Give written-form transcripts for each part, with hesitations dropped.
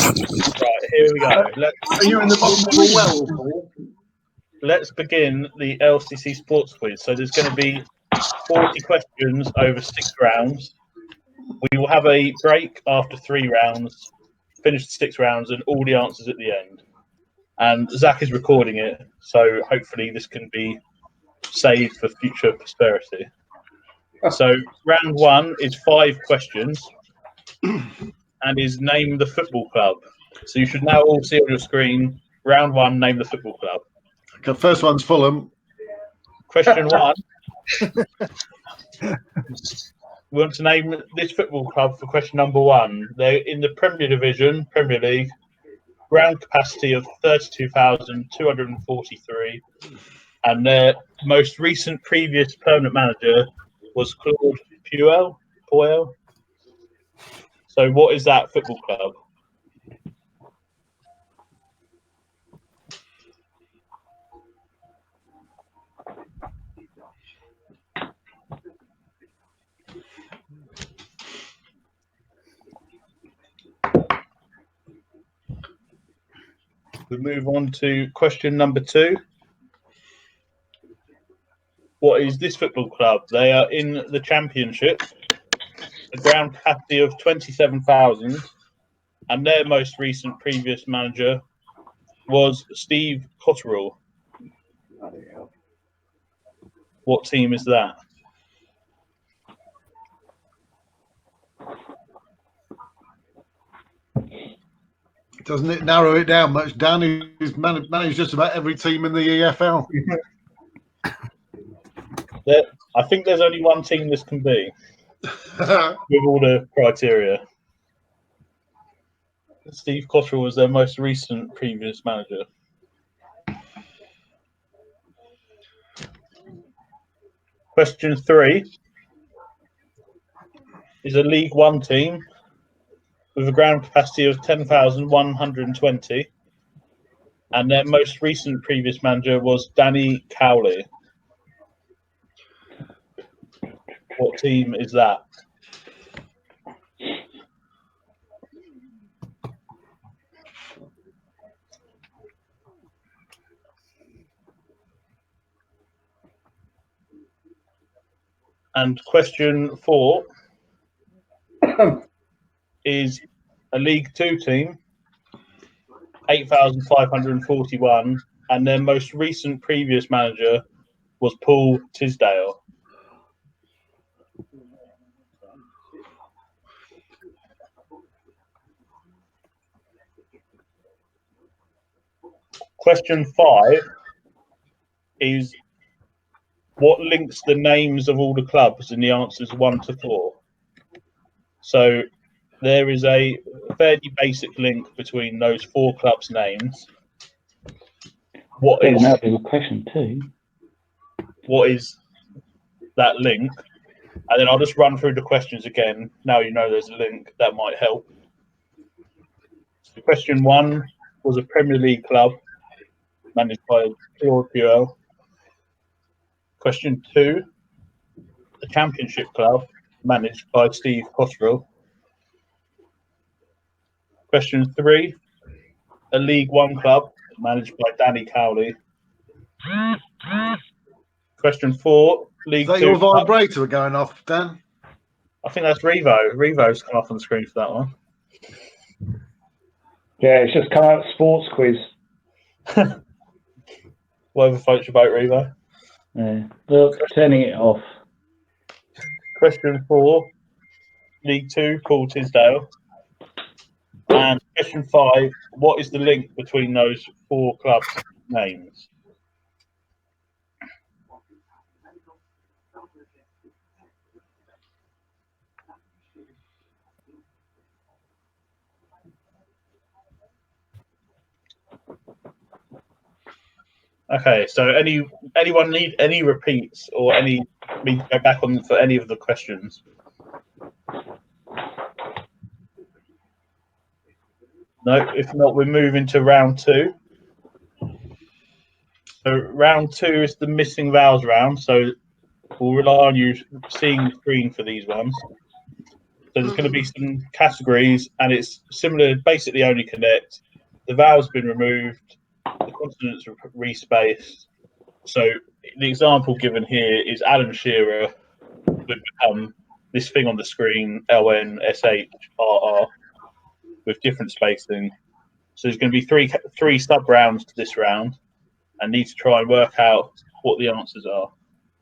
Right, here we go. Are you in the bottom of a well, Paul? Let's begin the LCC Sports Quiz. So there's going to be 40 questions over 6 rounds. We will have a break after 3 rounds, finish the 6 rounds, and all the answers at the end. And Zach is recording it, so hopefully this can be saved for future prosperity. So round 1 is 5 questions and is name the football club. So you should now all see on your screen, round 1, name the football club. Okay, first one's Fulham. Question 1. We want to name this football club for question number 1. They're in the Premier Division, Premier League, ground capacity of 32,243, and their most recent previous permanent manager was Claude Puel. So what is that football club? We move on to question number 2. What is this football club? They are in the Championship, a ground capacity of 27,000, and their most recent previous manager was Steve Cotterill. What team is that? Doesn't it narrow it down much? Danny's managed just about every team in the EFL. I think there's only one team this can be with all the criteria. Steve Cotterill was their most recent previous manager. Question 3 is a League One team with a ground capacity of 10,120, and their most recent previous manager was Danny Cowley. What team is that? And question 4 is a League Two team, 8,541, and their most recent previous manager was Paul Tisdale. Question 5 is what links the names of all the clubs in the answers 1 to 4. So there is a fairly basic link between those 4 clubs' names. What is question 2? What is that link? And then I'll just run through the questions again. Now you know there's a link that might help. So question 1 was a Premier League club managed by Claude Puel. Question 2, a Championship club managed by Steve Cotterill. Question 3, a League One club managed by Danny Cowley. Question 4, League Two. Is that your vibrator going off, Dan? I think that's Revo. Revo's come off on the screen for that one. Yeah, it's just come out Sports Quiz. Whatever floats your boat, Revo. Yeah. Look, turning it off. Question 4, League Two, Paul Tisdale. And question 5, what is the link between those 4 clubs' names? Okay, so anyone need any repeats or any me to go back on for any of the questions? No, if not, we're moving to round 2. So round 2 is the missing vowels round, so we'll rely on you seeing the screen for these ones. So there's going to be some categories, and it's similar, basically only connect. The vowel's been removed, the consonants are respaced. So the example given here is Alan Shearer would become this thing on the screen, LNSHRR, with different spacing. So there's going to be three sub rounds to this round, and need to try and work out what the answers are.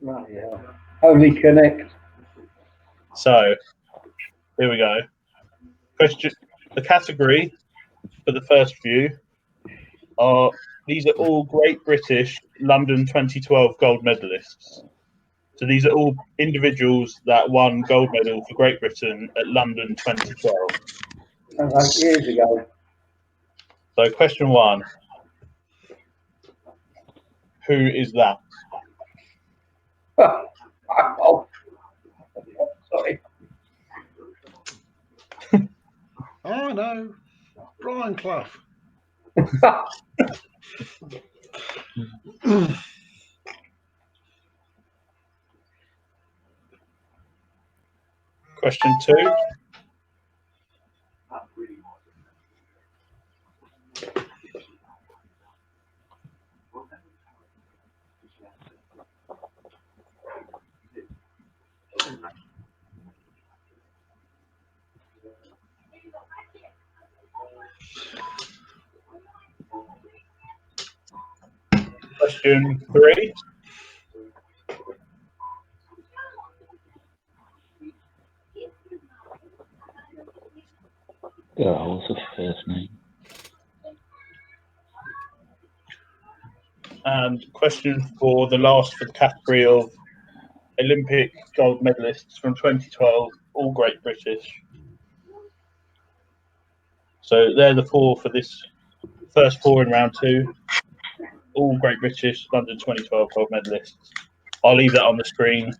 Right, yeah. Only connect. So here we go. Question: the category for the first few are these are all Great British London 2012 gold medalists. So these are all individuals that won gold medal for Great Britain at London 2012. Sounds like years ago. So question 1: who is that? Oh, sorry. Oh no, Brian Clough. Question 2: question 3: Oh, what's the first name? and question 4, the last for the category of Olympic gold medalists from 2012, all Great British. So they're the 4 for this first 4 in round 2, all Great British London 2012 gold medalists. I'll leave that on the screen.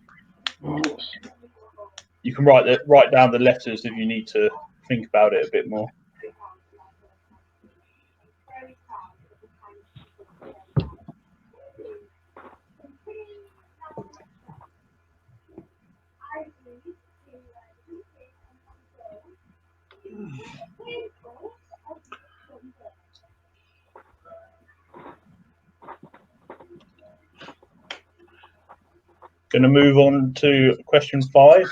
You can write down the letters if you need to think about it a bit more. Going to move on to question 5.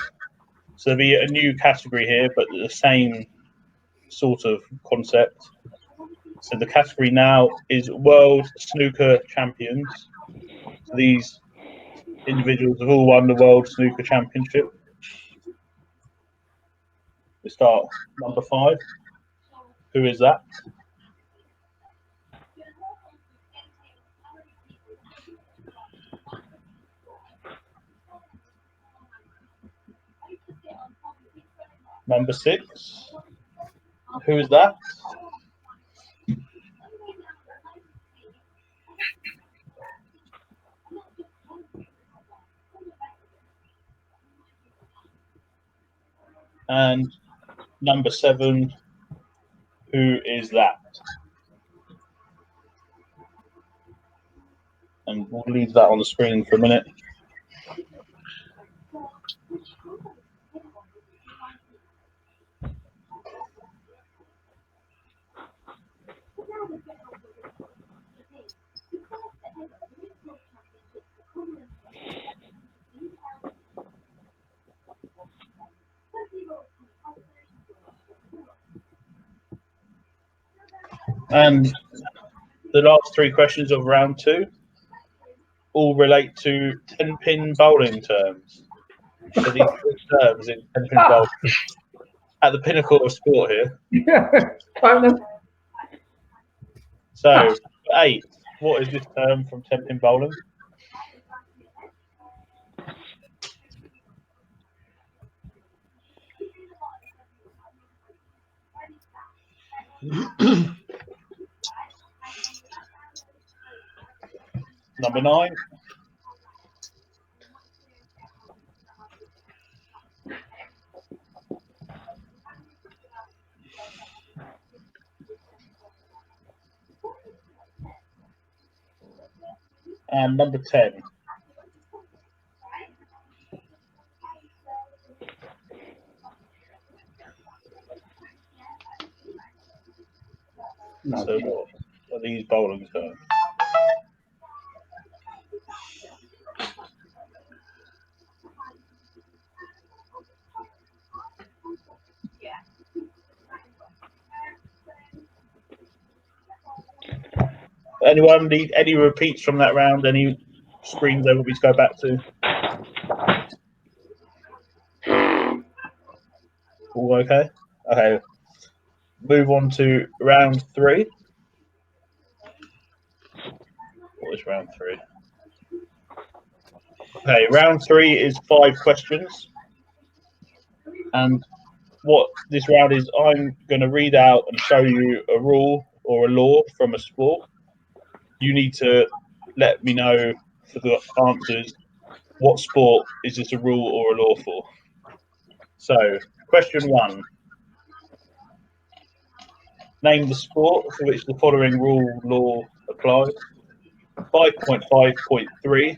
So there'll be a new category here, but the same sort of concept. So the category now is World Snooker Champions. So these individuals have all won the World Snooker Championship. We start number 5. Who is that? Number 6. Who is that? And number 7. Who is that? And we'll leave that on the screen for a minute. And the last 3 questions of round 2 all relate to 10-pin bowling terms. So these 3 terms in 10-pin bowling at the pinnacle of sport here. Kind of. So 8, what is this term from 10-pin bowling? Number 9. And number 10. No. So what are these bowling terms? Anyone need any repeats from that round? Any screens they want me to go back to? All okay? Okay. Move on to round 3. What is round 3? Okay, round 3 is 5 questions. And what this round is, I'm going to read out and show you a rule or a law from a sport. You need to let me know for the answers what sport is this a rule or a law for. So, question 1. Name the sport for which the following rule law applies. 5.5.3.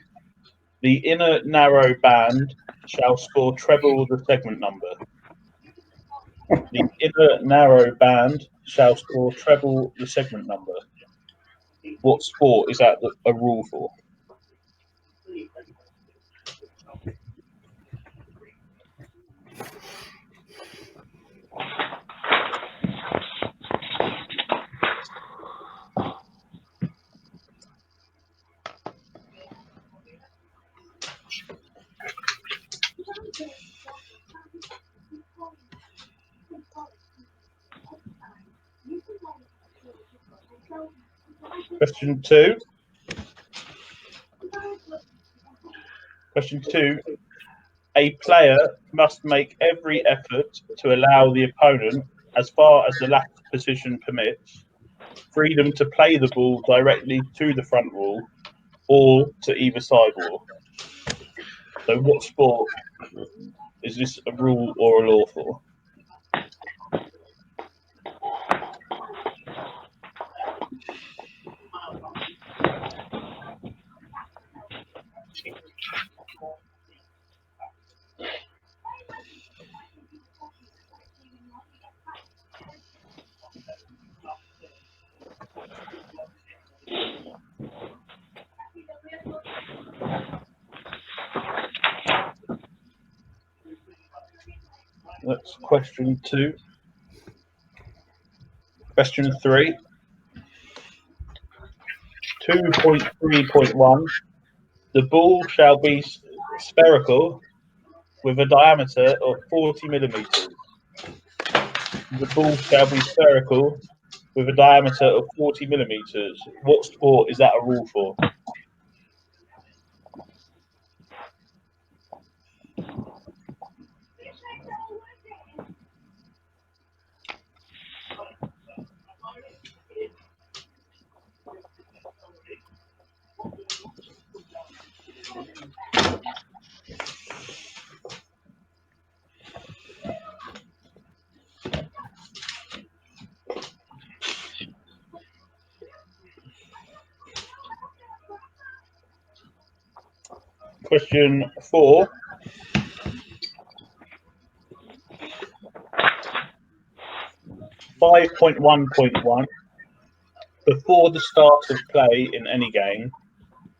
The inner narrow band shall score treble the segment number. The inner narrow band shall score treble the segment number. What sport is that a rule for? Question 2. Question 2. A player must make every effort to allow the opponent, as far as the lack of position permits, freedom to play the ball directly to the front wall or to either side wall. So what sport is this a rule or a law for? That's question 2. Question 3. 2.3.1. The ball shall be spherical with a diameter of 40 millimeters. The ball shall be spherical with a diameter of 40 millimeters. What sport is that a rule for? Question 4. .1.1. Before the start of play in any game,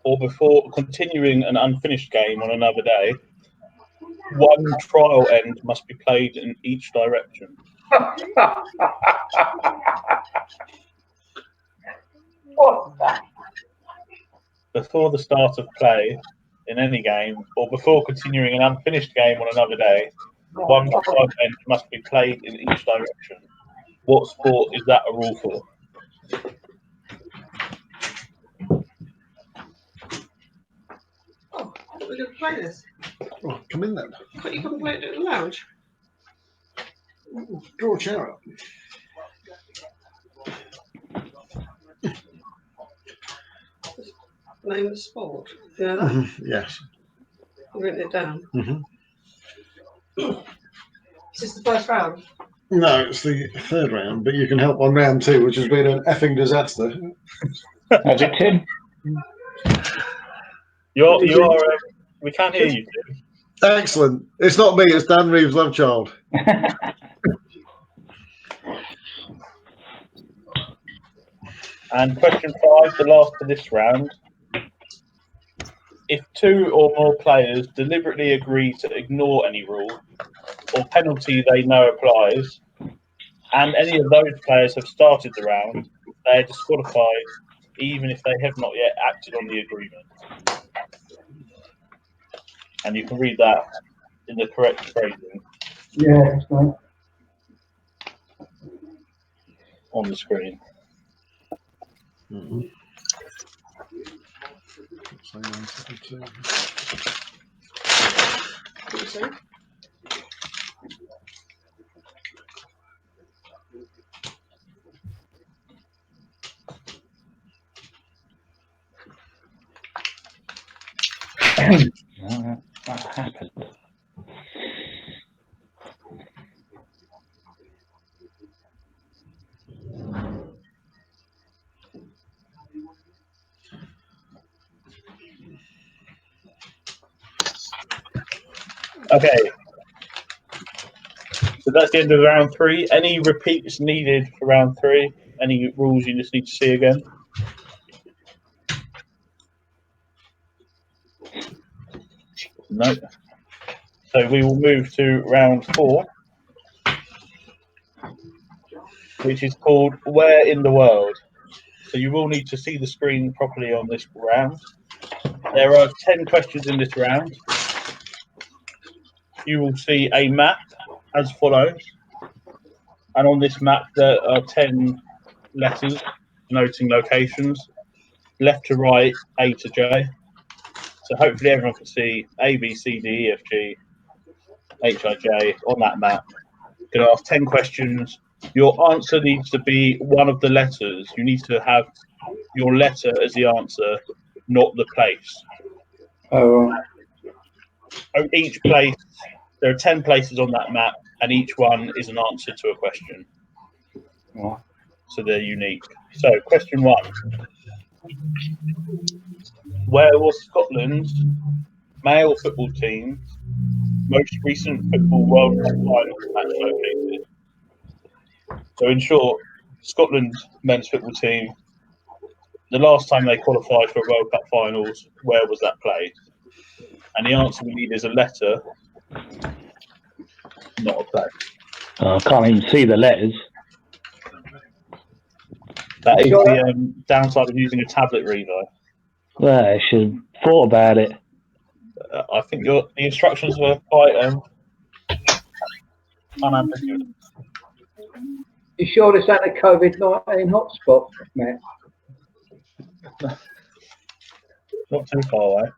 or before continuing an unfinished game on another day, one trial end must be played in each direction. What's that? Before the start of play in any game, or before continuing an unfinished game on another day, one trial end must be played in each direction. What sport is that a rule for? Oh, I thought we were going to play this. Oh, come in then. But you couldn't play it at the lounge. Draw a chair up. Name of the sport. Yeah, that. Yes. I've written it down. Mm-hmm. Is this the first round? No, it's the 3rd round, but you can help on round 2, which has been an effing disaster. Has it, Tim? You are. We can't hear you, Tim. Excellent. It's not me, it's Dan Reeves' love child. And question 5, the last for this round. If 2 or more players deliberately agree to ignore any rule or penalty they know applies, and any of those players have started the round, they are disqualified even if they have not yet acted on the agreement. And you can read that in the correct phrasing. Yeah, that's right. On the screen. Mm-hmm. So 972. What you say? That happened. Okay. So that's the end of round 3. Any repeats needed for round 3? Any rules you just need to see again? No. So we will move to round 4, which is called Where in the World? So you will need to see the screen properly on this round. There are 10 questions in this round. You will see a map as follows. And on this map, there are 10 letters denoting locations, left to right, A to J. So hopefully everyone can see A, B, C, D, E, F, G, H, I, J on that map. Going to ask 10 questions. Your answer needs to be one of the letters. You need to have your letter as the answer, not the place. Oh, So each place, there are 10 places on that map, and each one is an answer to a question. right. So they're unique. So question 1. Where was Scotland's male football team's most recent Football World Cup final match located? So in short, Scotland's men's football team, the last time they qualified for World Cup finals, where was that played? And the answer we need is a letter, not a place. Oh, I can't even see the letters. That is the downside of using a tablet reader. Well, I should have thought about it. I think the instructions were quite unambiguous. You sure this ain't a COVID-19 hotspot, Matt? Not too far away.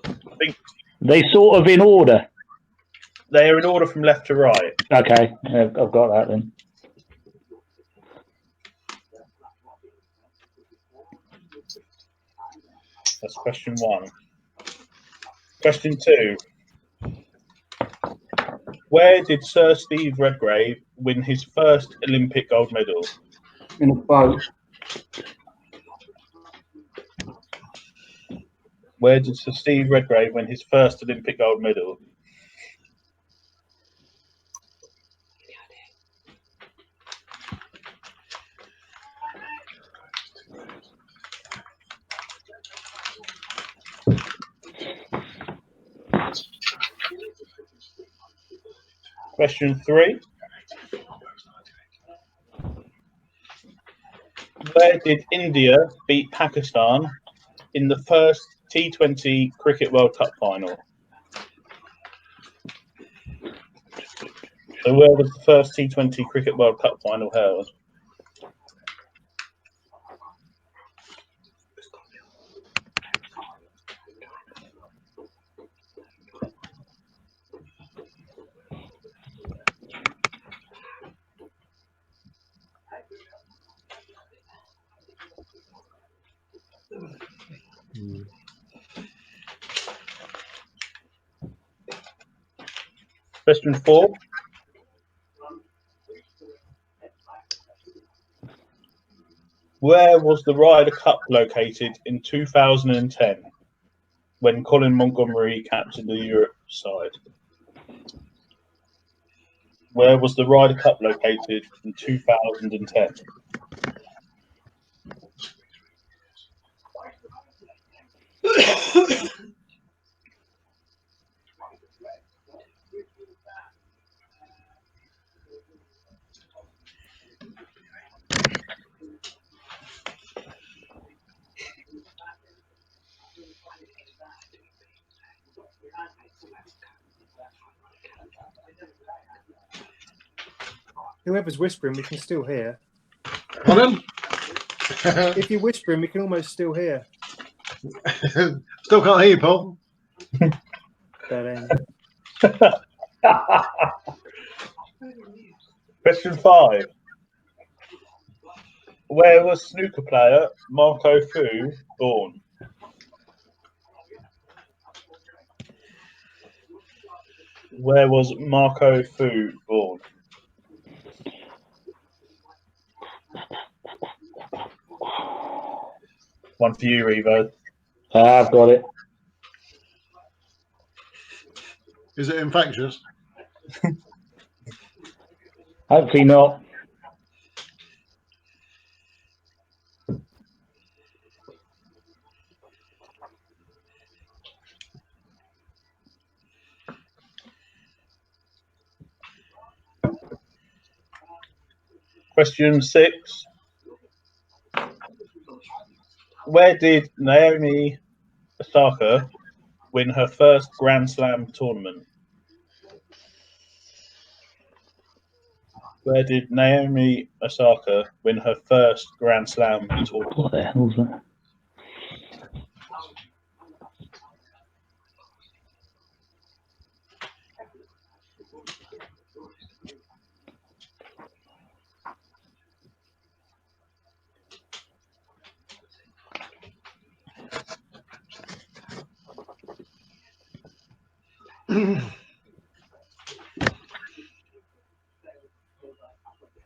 I think They sort of in order. they are in order from left to right. Okay, I've got that then. That's question 1. Question 2. Where did Sir Steve Redgrave win his first Olympic gold medal? In a boat. Where did Sir Steve Redgrave win his first Olympic gold medal? Question 3. Where did India beat Pakistan in the first T20 Cricket World Cup final? So where was the first T20 Cricket World Cup final held? Question 4. Where was the Ryder Cup located in 2010 when Colin Montgomeri captained the Europe side? Where was the Ryder Cup located in 2010? Whoever's whispering, we can still hear. Pardon? If you're whispering, we can almost still hear. Still can't hear you, Paul. But Question 5. Where was snooker player Marco Fu born? Where was Marco Fu born? One for you, Revo. I've got it. Is it infectious? Hopefully not. Question 6. Where did Naomi Osaka win her first Grand Slam tournament? Where did Naomi Osaka win her first Grand Slam tournament? What the hell's that?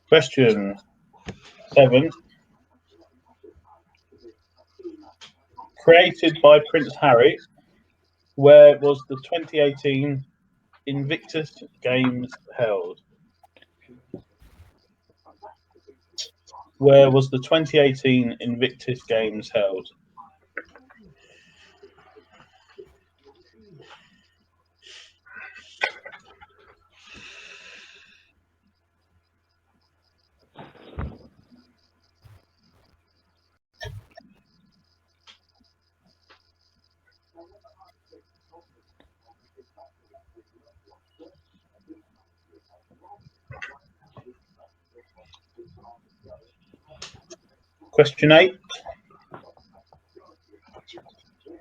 Question 7. Created by Prince Harry, where was the 2018 Invictus Games held? Where was the 2018 Invictus Games held? Question 8.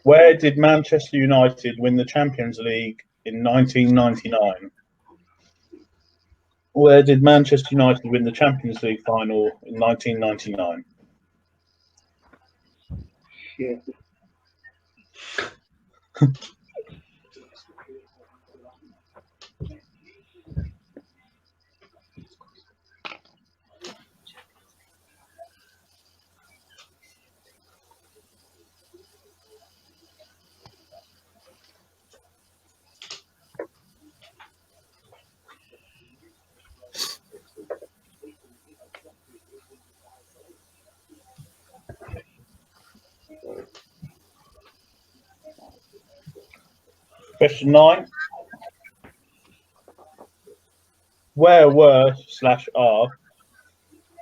Where did Manchester United win the Champions League in 1999? Where did Manchester United win the Champions League final in 1999? Shit. Question 9. Where were /are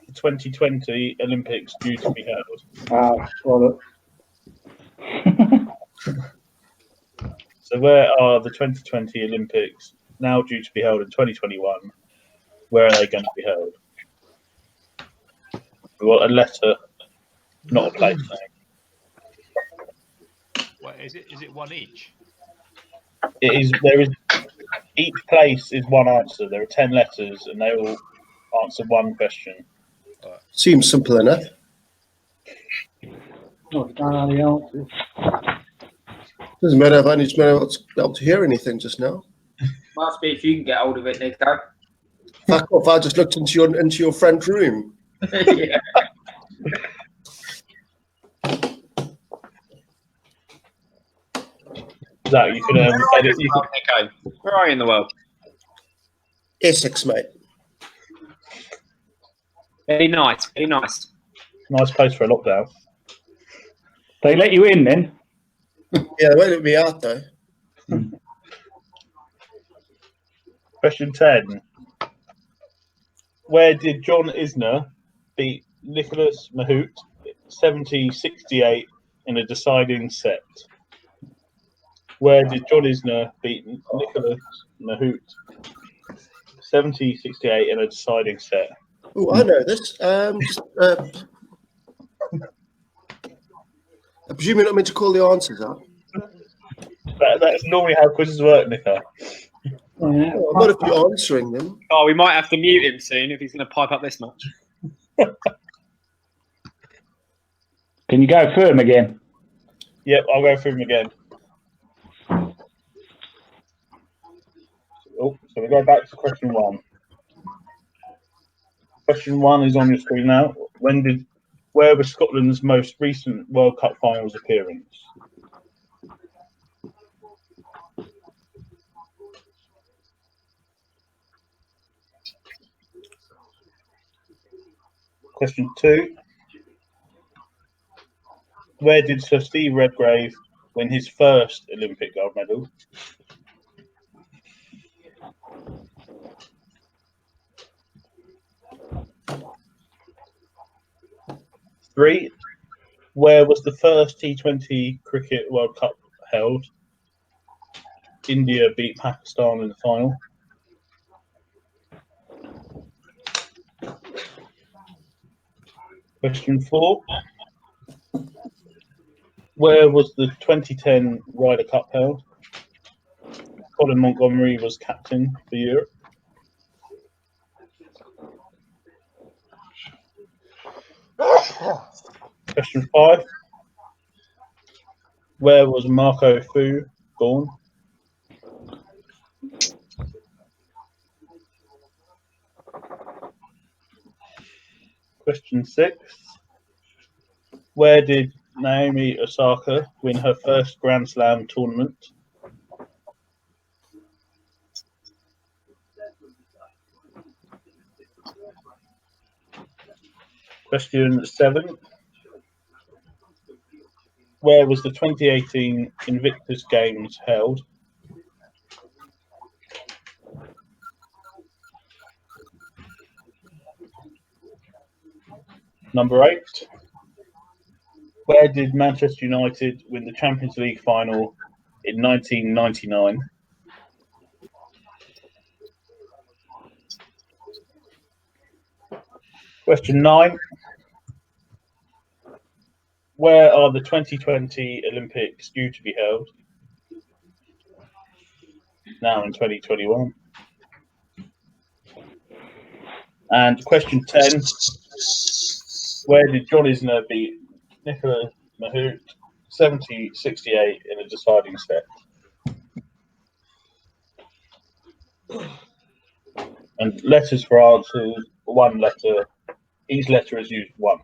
the 2020 Olympics due to be held? Well, So where are the 2020 Olympics now due to be held in 2021? Where are they going to be held? We want a letter, not a place name. What is it? Is it one each? It is. There is. Each place is one answer. There are 10 letters, and they all answer one question. Seems simple enough. Not done all the answers. Doesn't matter if I need to be able to hear anything just now. Must be if you can get hold of it, Nico. Fuck off! I just looked into your front room. Yeah. Zach, you can edit. You can, Nico, where are you in the world? Essex, mate. Very nice, very nice. nice place for a lockdown. They let you in then? Yeah, they won't let me out though. Question 10. Where did John Isner beat Nicholas Mahut 70-68 in a deciding set? Where did John Isner beat Nicholas Mahut 70-68 in a deciding set? Oh, I know this. I presume you're not meant to call the answers out. That's normally how quizzes work, Nicola. Well, not if you're answering them. Oh, we might have to mute him soon if he's going to pipe up this much. Can you go through them again? Yep, I'll go through them again. Oh, so we go back to question 1. Question 1 is on your screen now. Where was Scotland's most recent World Cup finals appearance? Question 2. Where did Sir Steve Redgrave win his first Olympic gold medal? Three. Where was the first T20 Cricket World Cup held? India beat Pakistan in the final. Question 4. Where was the 2010 Ryder Cup held? Colin Montgomeri was captain for Europe. Question 5. Where was Marco Fu born? Question 6. Where did Naomi Osaka win her first Grand Slam tournament? Question 7. Where was the 2018 Invictus Games held? Number 8. Where did Manchester United win the Champions League final in 1999? Question 9. Where are the 2020 Olympics due to be held? Now in 2021. And question 10. Where did John Isner beat Nicholas Mahut 70-68 in a deciding set? And letters for answers, 1 letter. Each letter is used once.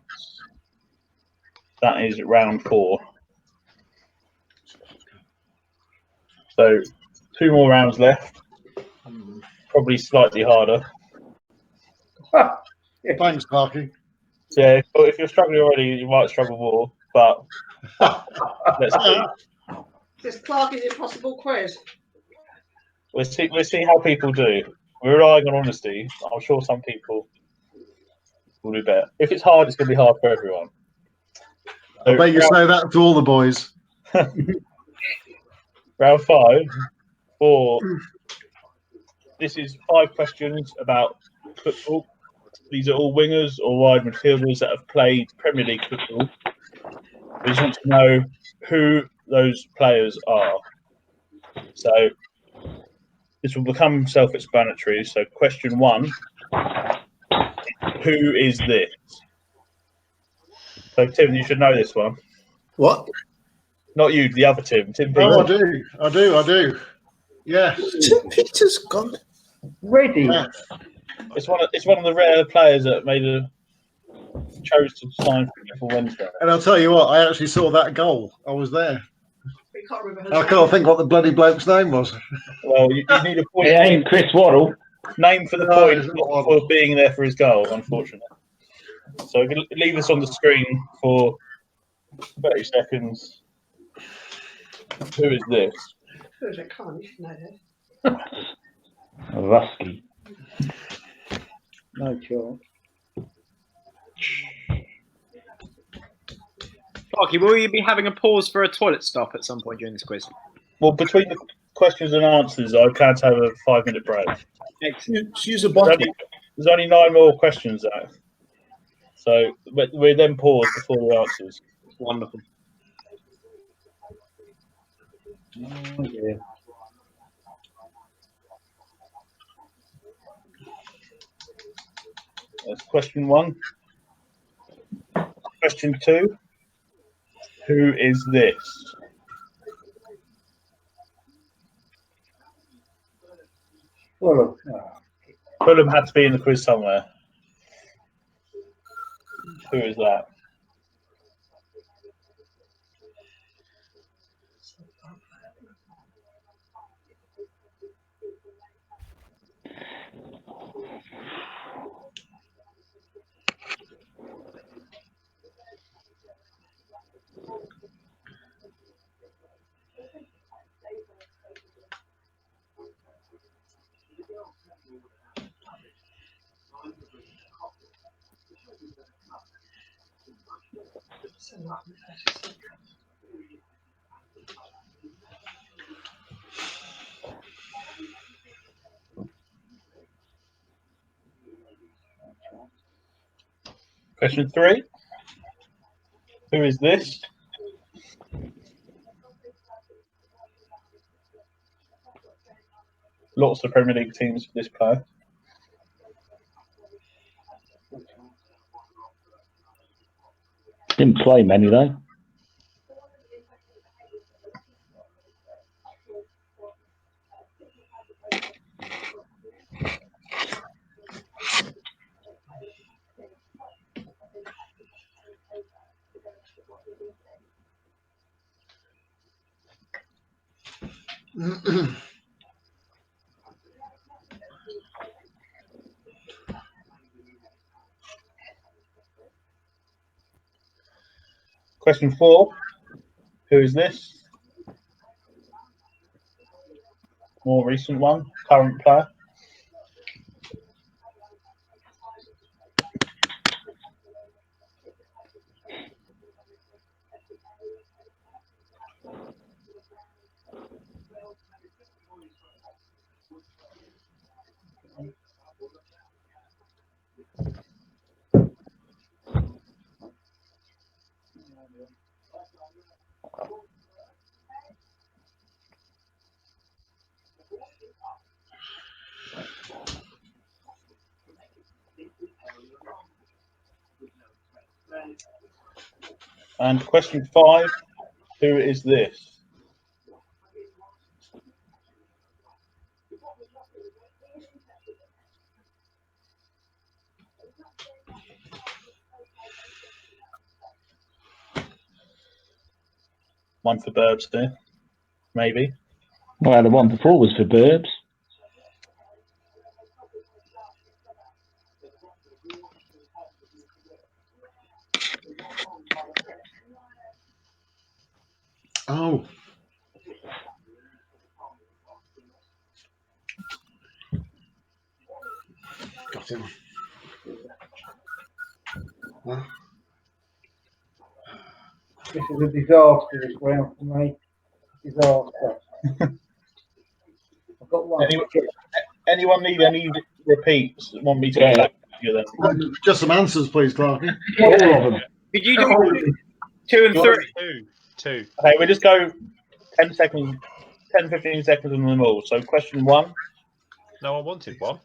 That is round 4. So 2 more rounds left. Probably slightly harder. Thanks, Clarky. Yeah, if you're struggling already, you might struggle more. But let's see. This Clarky's impossible quiz. We'll see how people do. We're relying on honesty. I'm sure some people will do better. If it's hard, it's going to be hard for everyone. So I bet you say that to all the boys. Round 5 for this is 5 questions about football. These are all wingers or wide midfielders that have played Premier League football. We just want to know who those players are. So this will become self-explanatory. So question 1, who is this? So Tim, you should know this one. What? Not you, the other Tim. Tim Peters. Oh, I do. Yes. Tim Peters gone. Ready. Yeah. It's one of the rare players that chose to sign for Wednesday. And I'll tell you what, I actually saw that goal. I was there. We can't remember I can't think what the bloody bloke's name was. Well, you need a point. It ain't Chris Waddle. Name for the No, point it's not for being there for his goal, unfortunately. So we can leave this on the screen for 30 seconds. Who is this? Who's it? Come on, you should know this. Rusky. No chance. Clarky, will you be having a pause for a toilet stop at some point during this quiz? Well, between the questions and answers, I can't have a 5-minute break. Excellent. Just use a bottle. There's only 9 more questions, Zach. So we then pause before the answers. Wonderful. Oh, yeah. That's question 1. Question 2. Who is this? Well, Fulham had to be in the quiz somewhere. Who is that? Question 3. Who is this? Lots of Premier League teams for this player. Didn't play many though. Question 4. Who is this? More recent one. Current player. And question 5. Who is this? One for Burbs there, maybe. Well, the one before was for Burbs. Oh. Got him. Huh? this is a disaster, this round for me. Disaster. I've got one. Anyone need any repeats? Want me to go back to you then? Just some answers, please, Clarky. All of them. Could you do 2 and 3? Two. Okay, we just go 10 seconds, 10, 15 seconds on them all. So question 1. No, I wanted one.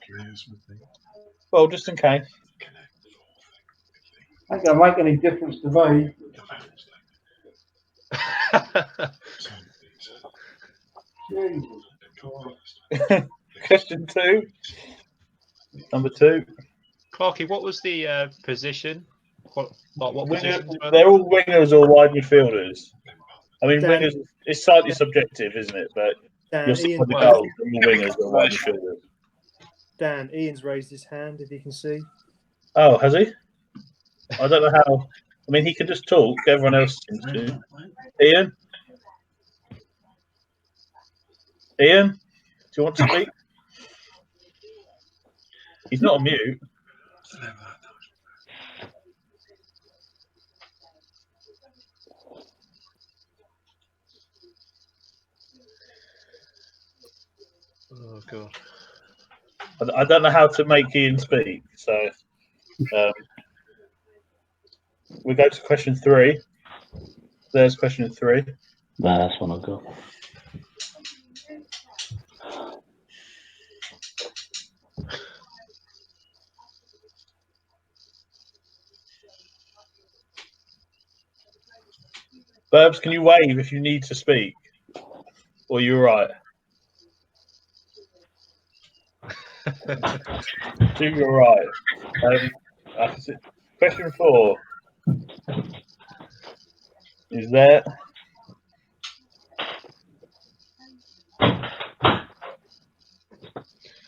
Well, just in case. Ain't going to make any difference to me. Jesus. Question 2. Number 2. Clarky, what was the position? What positions were They're all wingers or wide midfielders. I mean, Dan- wingers, it's slightly subjective, isn't it? But Dan, you'll see Ian, with the goals, they're all wingers or wide midfielders. Dan, Ian's raised his hand, if you can see. Oh, has he? I don't know how. I mean, he can just talk. Everyone else seems to. Ian? Ian, do you want to speak? He's not on mute. Oh god. I don't know how to make Ian speak, so we go to question 3. There's question 3. Nah, that's one I've got. Burbs, can you wave if you need to speak? Or you're right? Do you're right. Question 4 is there.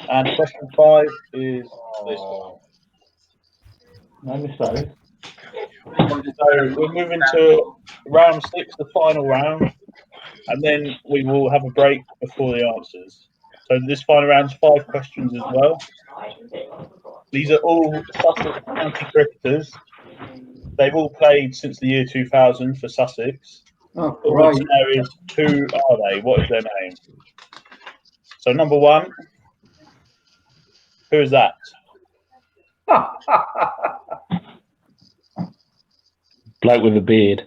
And question 5 is this one. No mistake. So we're moving to round 6, the final round, and then we will have a break before the answers. So this final round's 5 questions as well. These are all Sussex county cricketers. They've all played since the year 2000 for Sussex. Oh, All right. we know is who are they? What is their name? So number 1, who is that? Bloke with a beard.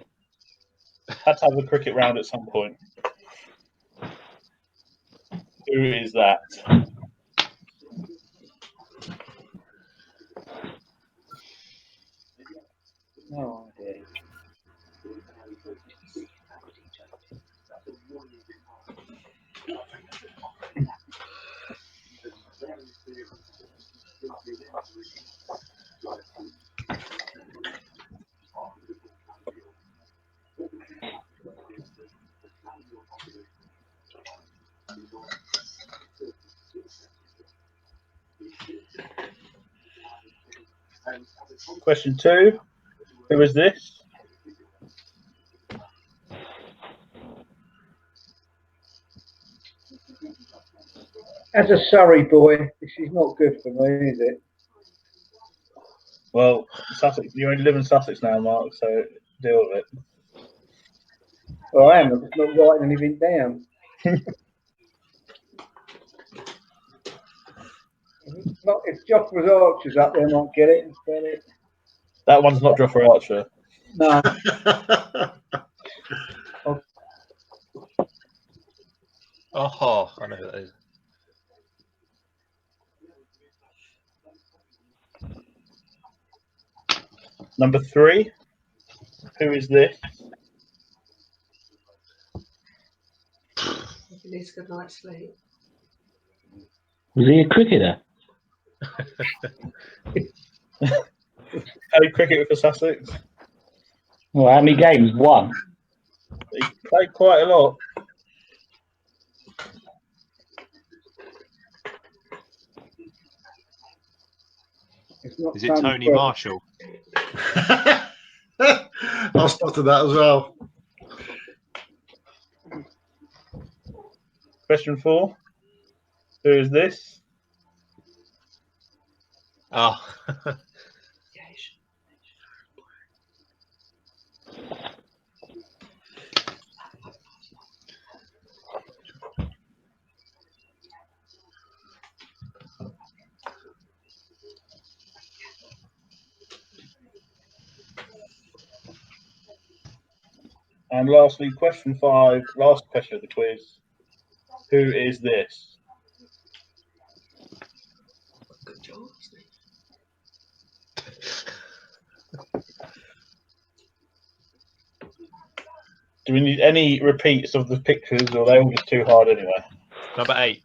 Had to have a cricket round at some point. Who is that? No idea. Question 2, who is this? As a Surrey boy, this is not good for me, is it? Well, Sussex. You only live in Sussex now, Mark, so deal with it. Well, I am. I'm just not writing anything down. If Joffrey's Archer's up there, I might get it and spell it. That one's not Joffrey Archer. No. Oh, I know who that is. Number 3, who is this? If he needs a good night's sleep. Was he a cricketer? Played cricket for Sussex. Well, how many games? 1. He played quite a lot. Is it Tony Marshall? I spotted that as well. Question 4, who is this? Oh. And lastly, question 5, last question of the quiz. Who is this? Good job, isn't Do we need any repeats of the pictures, or are they all just too hard anyway? Number 8.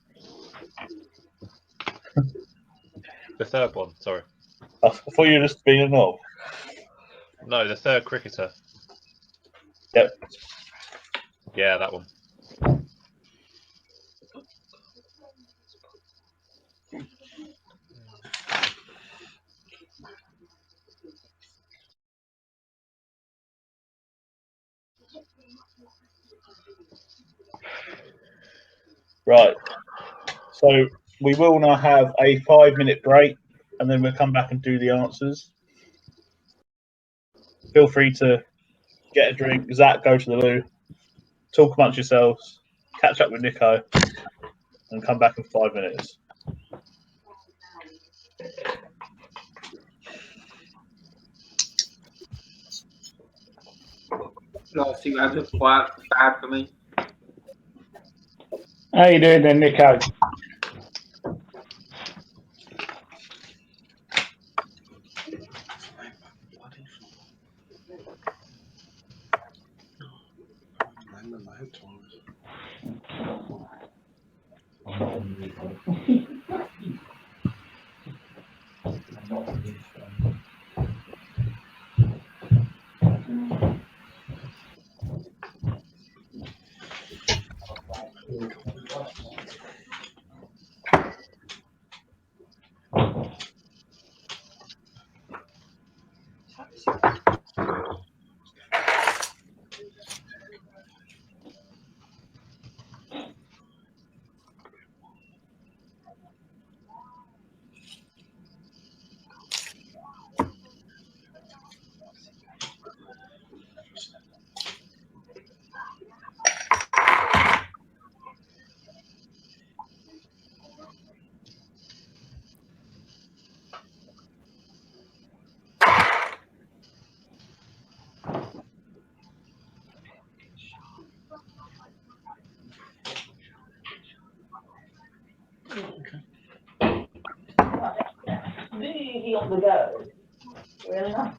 The third one, sorry. I thought you were just being a knob. No, the third cricketer. Yep. Yeah, that one. Right. So we will now have a 5-minute break, and then we'll come back and do the answers. Feel free to get a drink. Zach, go to the loo. Talk amongst yourselves. Catch up with Nico, and come back in 5 minutes. Last two rounds are quite bad for me. How you doing then, Nico? Really on the go. Really nice.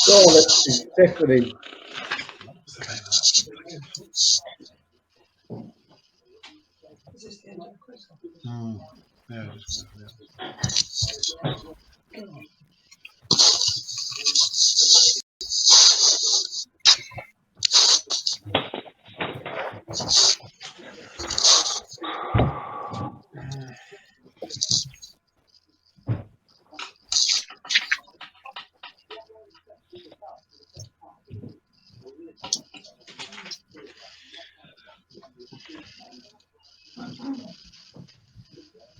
Oh, let's see. Definitely. Is this the end of the quiz? Yeah, just,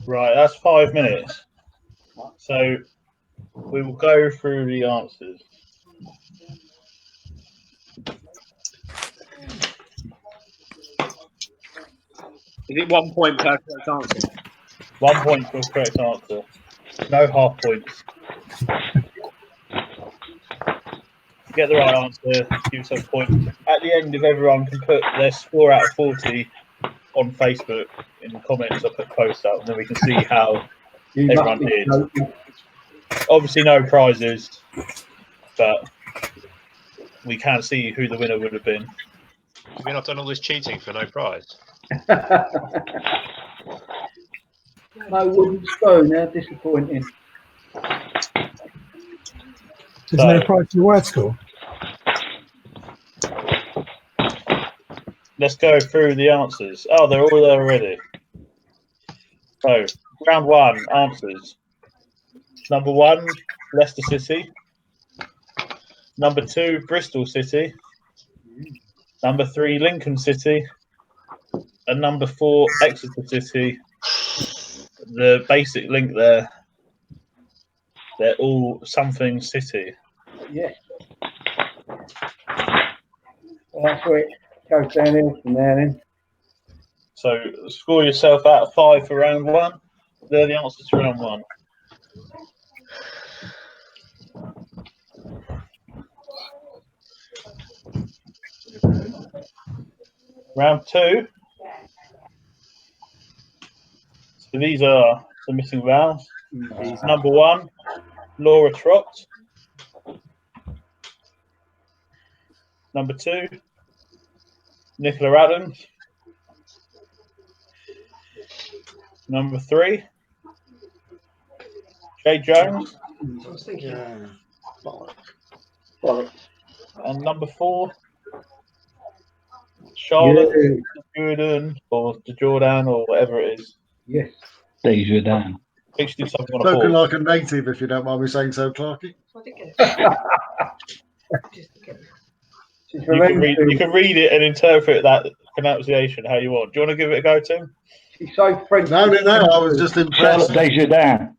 Right, that's 5 minutes. So we will go through the answers. Is it 1 point per correct answer? 1 point for the correct answer. No half points. Get the right answer, give yourself a point. At the end, if everyone can put their score out of 40 on Facebook in the comments, I'll put posts up, and then we can see how everyone did. Obviously, no prizes, but we can see who the winner would have been. Have you not done all this cheating for no prize? No wooden spoon, how disappointing. Is there no prize for the word score? Let's go through the answers. Oh, they're all there already. So, round 1, answers. Number 1, Leicester City. Number 2, Bristol City. Number 3, Lincoln City. And number 4, Exeter City. The basic link there, they're all something city. Yeah. Well, that's where it goes downhill from there then. So score yourself out of 5 for round 1. They're the answers to round 1. Round 2. So these are the missing vowels. Number 1, Laura Trott. Number 2, Nicola Adams. Number 3, Jay Jones. I was thinking. And number 4, Charlotte Jordan or Jordan or whatever it is. Yes. Jordan. Picture something on a Spoken board. like a native, if you don't mind me saying so, Clarky. I did get it. You can read it and interpret that pronunciation how you want. Do you want to give it a go, Tim? She's so French. No, I was just impressed. Charlotte Desjardins.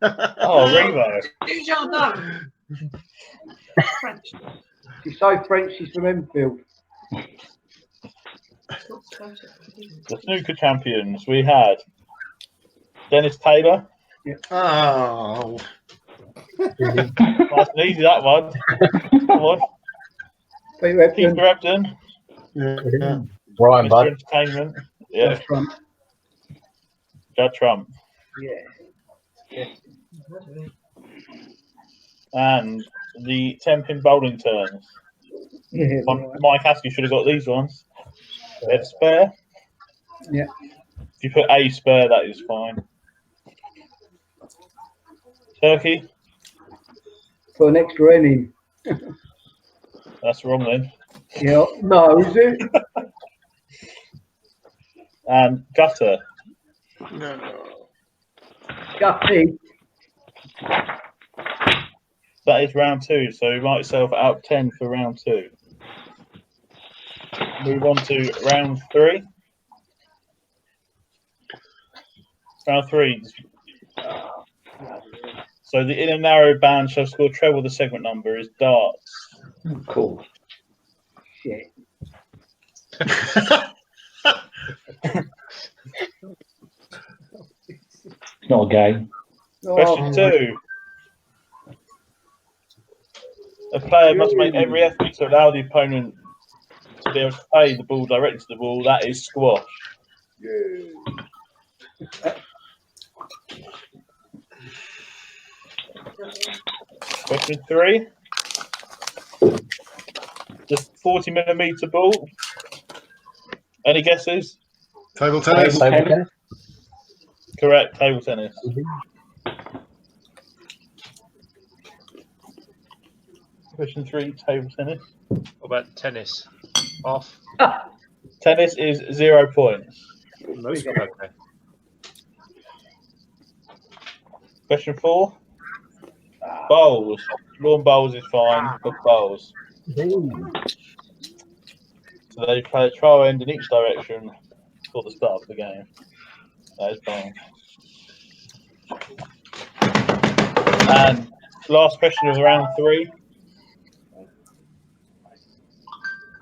Oh, Remo. Desjardins. French. She's so French, she's from Enfield. The snooker champions, we had Dennis Taylor. Oh. Nice and easy, that one. Come on. Keith Repton. Yeah. Brian Mr. Budd. Entertainment. Yeah. Trump. Judd Trump. Yeah. And the 10-pin bowling turns. Yeah. Mike Haskey should have got these ones. They're spare. Yeah. If you put a spare, that is fine. Turkey. For an extra inning. That's wrong then. Yeah. No, is it? And gutter. Gutty. That is round 2. So you mark yourself out of 10 for round 2. Move on to round 3. Round 3. So the inner narrow band shall score treble. The segment number is darts. Cool. Shit. It's not a game. Question 2. A player must make every effort to allow the opponent to be able to play the ball directly to the ball. That is squash. Question 3. The 40mm ball. Any guesses? Table tennis. Table tennis. Correct, table tennis. Question 3, table tennis. What about tennis? Off. Tennis is 0 points. Most Okay. Question 4. Bowls. Lawn bowls is fine, but bowls. So they play a trial end in each direction for the start of the game. That is fine. And last question of round 3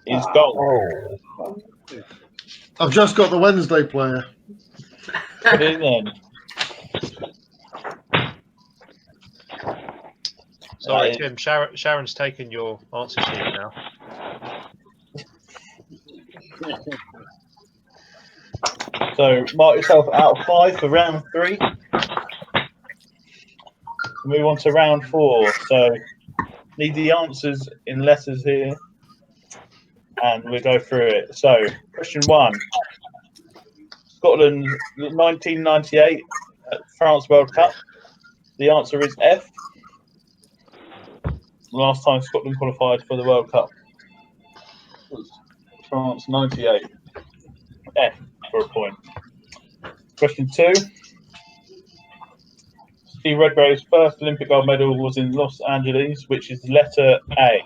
is golf. I've just got the Wednesday player. Put it in then. Sorry, Tim. Sharon's taken your answer sheet now. So mark yourself out of 5 for round 3. Move on to round 4. So need the answers in letters here, and we'll go through it. So question 1: Scotland 1998 France World Cup. The answer is F. Last time Scotland qualified for the World Cup was France 98. F for a point. Question 2. Steve Redgrave's first Olympic gold medal was in Los Angeles, which is letter A.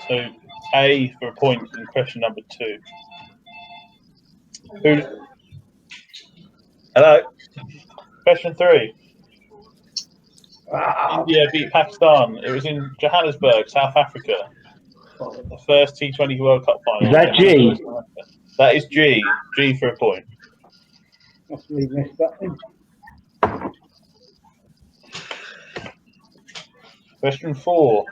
So A for a point in question number 2. Hello. Question 3. India beat Pakistan. It was in Johannesburg, South Africa. The first T20 World Cup final. Is that G? That is G. G for a point. Must we missed that then? Question 4.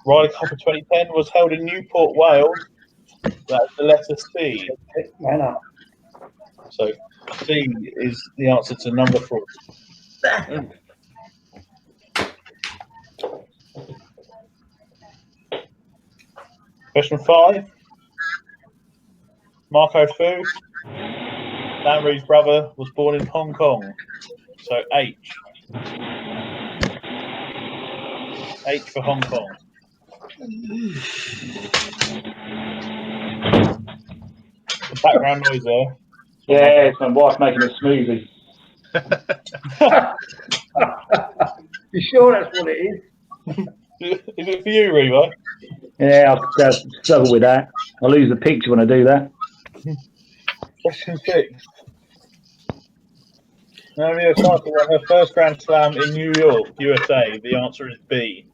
Ryder Cup of 2010 was held in Newport, Wales. That's the letter C. Why not? So C is the answer to number 4. Question 5. Marco Fu, Dan Reeves' brother, was born in Hong Kong. So H. H for Hong Kong. The background noise there. Yeah, it's my wife making a smoothie. You sure that's what it is? Is it for you, Reva? Yeah, I'll struggle with that. I lose the picture when I do that. Question 6. Naomi Osaka won her first Grand Slam in New York, USA. The answer is B.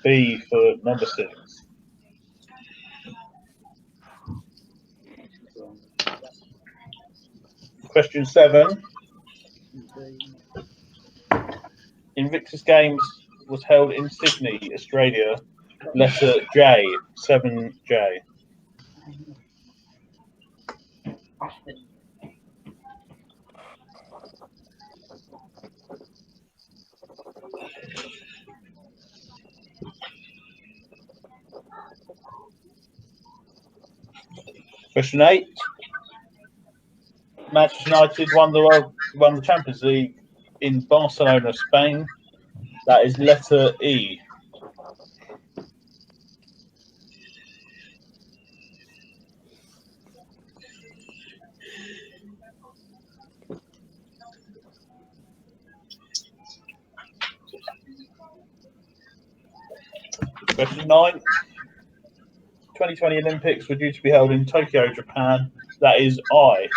B for number 6. Question 7. Invictus Games was held in Sydney, Australia. Letter J. 7J. Question 8. Manchester United won the Champions League in Barcelona, Spain. That is letter E. Question 9. 2020 Olympics were due to be held in Tokyo, Japan. That is I.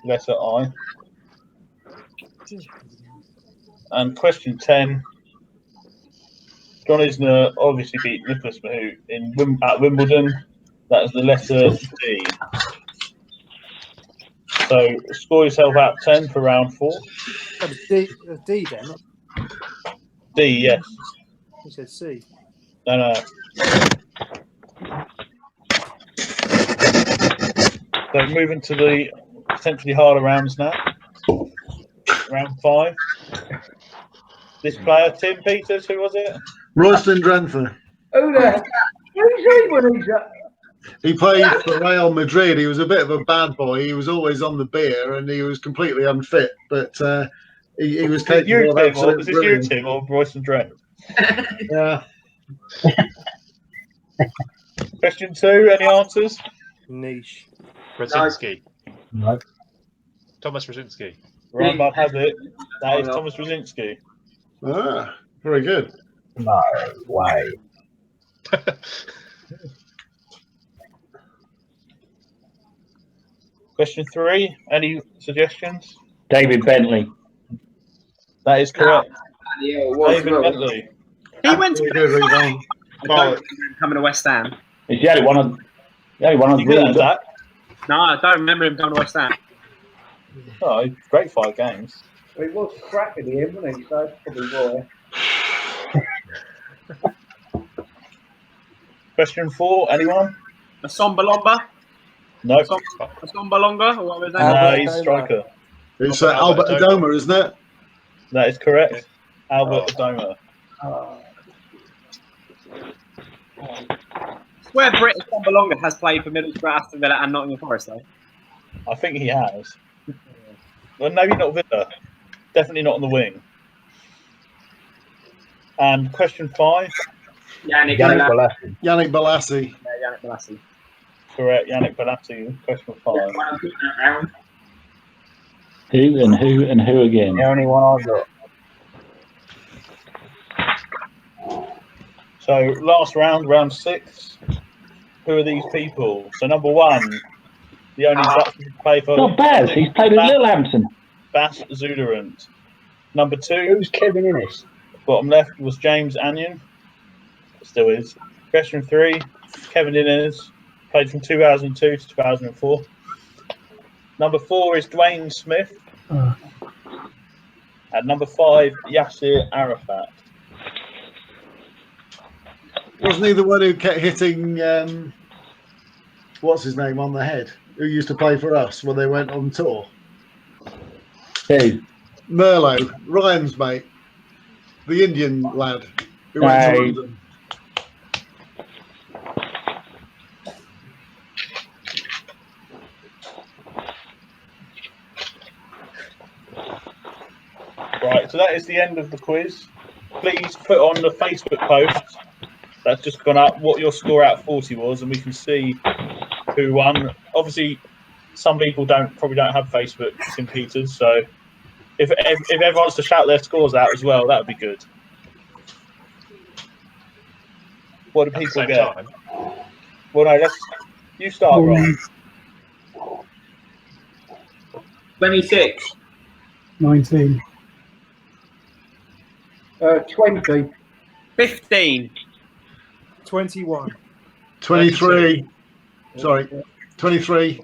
Letter I. And question 10. John Isner obviously beat Nicholas Mahut at Wimbledon. That is the letter D. So score yourself out 10 for round 4. That was D then. D, yes. You said C. No. So moving to the potentially harder rounds now. Round 5. This player, Tim Peters, who was it? Royston Drenfer. Who the heck? Who's he when he's at? He played for Real Madrid. He was a bit of a bad boy. He was always on the beer and he was completely unfit. But He was Is it you, capable of Tim, or absolute is this you, brilliance. Tim, or Royce and Dre? Yeah. Question 2, any answers? Niche. Brzezinski. No. Thomas Brzezinski. Rambad has it. That is Thomas Brzezinski. Ah, very good. No way. Question 3, any suggestions? David Bentley. That is correct. Yeah, it was. David Bentley. He went to Very good, Revon. I don't remember him coming to West Ham. It's the only one. I've You good really at got. that? No, I don't remember him coming to West Ham. Oh, great 5 games. Well, he was cracking him, wasn't he? So that's probably why. Question 4, anyone? Asomba Lomba? No. Asomba Longa? Or what was that? No, he's striker. It's Albert Adoma, isn't it? That is correct. Albert Adoma. Swear Britt Asomba Longa has played for Middlesbrough, Aston Villa and Nottingham Forest, though. I think he has. Well, maybe not Villa. Definitely not on the wing. And question 5. Yannick Balassi. Yannick Balassi. Yeah, Yannick Balassi. Correct, Yannick Balassi. Question 5. Who and who again? The only one I've got. So last round, round 6. Who are these people? So number 1, the only Dutchman to play for. Not Baz. He's played at Littlehampton. Bas Zuderant. Number 2. Who's Kevin Innes? Bottom left was James Anyon. Still is. Question 3, Kevin Innes. Played from 2002 to 2004. Number 4 is Dwayne Smith. And number 5, Yasser Arafat. Wasn't he the one who kept hitting, what's his name, on the head? Who used to play for us when they went on tour? Who? Merlot, Ryan's mate. The Indian lad who went to London. Right, so that is the end of the quiz. Please put on the Facebook post that's just gone up what your score out of 40 was, and we can see who won. Obviously, some people probably don't have Facebook, St. Peters, so if everyone wants to shout their scores out as well, that would be good. What do people get? Time. Well, no, you start, Ryan. 26. 19. 20. 15. 21. 23. Sorry, 23.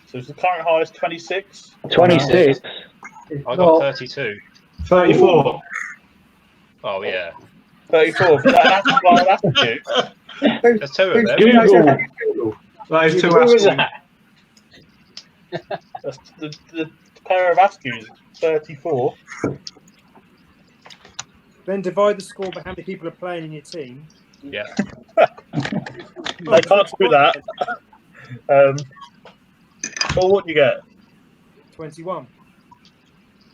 So it's the current highest 26. 26. I got 32. 34. Oh, yeah. 34. That's cute. There's 2 of them. Google. That is two Who is Aston. that? That's the pair of Askews, 34. Then divide the score by how many people are playing in your team. Yeah. They can't do that. Well, what do you get? 21.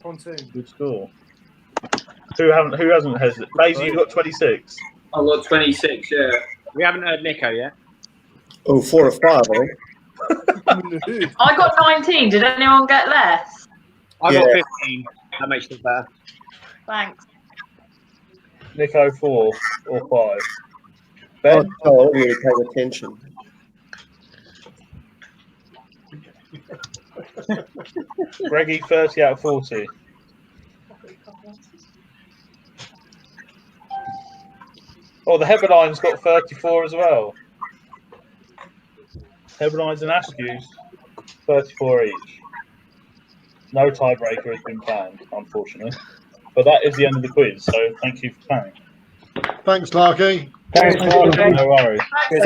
Pontoon. Good score. Who hasn't hesitated? Maisie, you got 26. I got 26, yeah. We haven't heard Nico yet. Oh, 4 or 5, I think. I got 19. Did anyone get less? I got 15. That makes it better. Thanks. Nico 4 or 5. Oh, Ben? I wasn't really paying attention. Greggy 30 out of 40. Oh, the Heberlines got 34 as well. Heberlines and Askews, 34 each. No tiebreaker has been planned, unfortunately. But that is the end of the quiz, so thank you for playing. Thanks, Clarky. Thanks, Clarky. No worries. Cheers,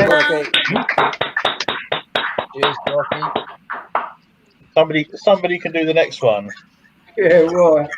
Clarky. Somebody can do the next one. Yeah, right.